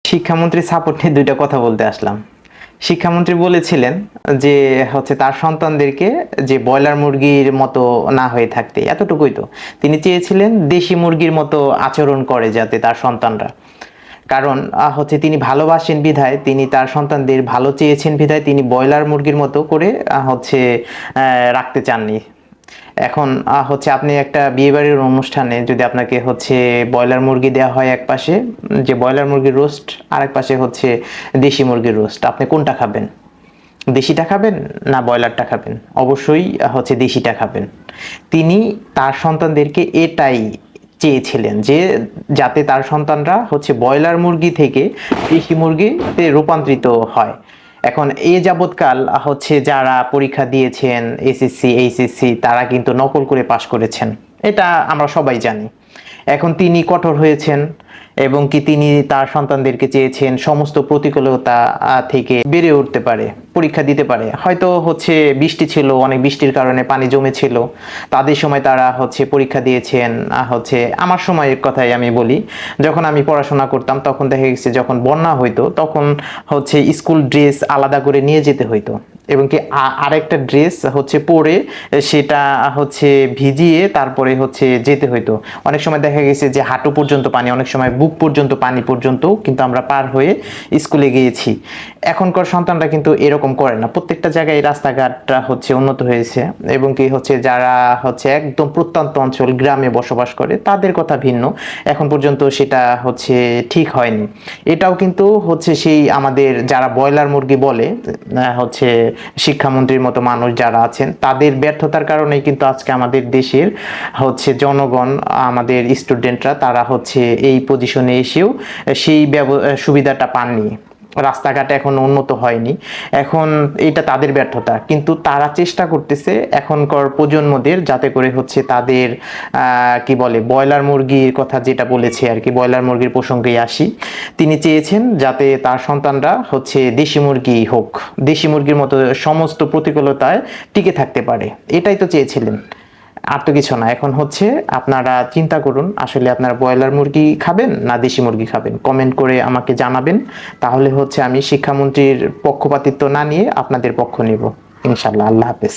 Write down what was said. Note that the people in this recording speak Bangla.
শিক্ষামন্ত্রী সাপোর্ট নিয়ে দুইটা কথা বলতে আসলাম। শিক্ষামন্ত্রী বলেছিলেন যে তার সন্তানদেরকে যে ব্রয়লার মুরগির মতো না হয়ে থাকতে, এতটুকুই তো। তিনি চেয়েছিলেন দেশি মুরগির মতো আচরণ করে যাতে তার সন্তানরা, কারণ তিনি ভালোবাসেন বিধায়, তিনি তার সন্তানদের ভালো চেয়েছেন বিধায় তিনি ব্রয়লার মুরগির মতো করে রাখতে চাননি। এখন আপনি একটা বিয়েবাড়ির অনুষ্ঠানে যদি আপনাকে ব্রয়লার মুরগি দেওয়া হয় এক পাশে, যে ব্রয়লার মুরগির রোস্ট, আর এক পাশে দেশি মুরগির রোস্ট, আপনি কোনটা খাবেন? দেশিটা খাবেন না ব্রয়লারটা খাবেন? অবশ্যই দেশিটা খাবেন। তিনি তার সন্তানদেরকে এটাই চেয়েছিলেন যে যাতে তার সন্তানরা ব্রয়লার মুরগি থেকে দেশি মুরগিতে রূপান্তরিত হয়। এখন এ যাবৎকাল যারা পরীক্ষা দিয়েছেন এসএসসি এইচএসসি, তারা কিন্তু নকল করে পাশ করেছেন, এটা আমরা সবাই জানি। এখন তিনি কঠোর হয়েছেন এবং তিনি তার সন্তানদেরকে চেয়েছেন সমস্ত প্রতিকূলতা থেকে বেড়ে উঠতে পারে, পরীক্ষা দিতে পারে। হয়তো বৃষ্টি ছিল, অনেক বৃষ্টির কারণে পানি জমেছিল, তাদের সময় তারা পরীক্ষা দিয়েছেন। আমার সময়ের কথাই আমি বলি, যখন আমি পড়াশোনা করতাম তখন দেখা গেছে যখন বন্যা হইতো তখন স্কুল ড্রেস আলাদা করে নিয়ে যেতে হইতো, এবং আরেকটা ড্রেস পরে সেটা ভিজিয়ে তারপরে যেতে হইতো। অনেক সময় দেখা গেছে যে হাঁটু পর্যন্ত পানি, অনেক সময় বুক পর্যন্ত পানি পর্যন্ত কিন্তু আমরা পার হয়ে স্কুলে গিয়েছি। এখনকার সন্তানরা কিন্তু এরকম করে না। প্রত্যেকটা জায়গায় রাস্তাঘাটটা উন্নত হয়েছে, এবং যারা একদম প্রত্যন্ত অঞ্চল গ্রামে বসবাস করে তাদের কথা ভিন্ন, এখন পর্যন্ত সেটা ঠিক হয়নি। এটাও কিন্তু সেই আমাদের যারা ব্রয়লার মুরগি বলে শিক্ষামন্ত্রীর মতো মানুষ যারা আছেন, তাদের ব্যর্থতার কারণেই কিন্তু আজকে আমাদের দেশের জনগণ, আমাদের স্টুডেন্টরা, তারা এই পজিশনে এসেও সেই সুবিধাটা পাননি। রাস্তাঘাট এখন উন্নত হয়নি, এখন এটা তাদের ব্যর্থতা। কিন্তু তারা চেষ্টা করতেছে এখনকার প্রজন্মদের, যাতে করে তাদের কি বলে ব্রয়লার মুরগির কথা যেটা বলেছে আর কি, ব্রয়লার মুরগির প্রসঙ্গে আসি। তিনি চেয়েছেন যাতে তার সন্তানরা দেশি মুরগি হোক, দেশি মুরগির মতো সমস্ত প্রতিকূলতায় টিকে থাকতে পারে, এটাই তো চেয়েছিলেন, আর তো কিছু না। এখন আপনারা চিন্তা করুন, আসলে আপনারা ব্রয়লার মুরগি খাবেন না দেশি মুরগি খাবেন, কমেন্ট করে আমাকে জানাবেন। তাহলে আমি শিক্ষামন্ত্রীর পক্ষপাতিত্ব না নিয়ে আপনাদের পক্ষ নেব ইনশাল্লাহ। আল্লাহ হাফেজ।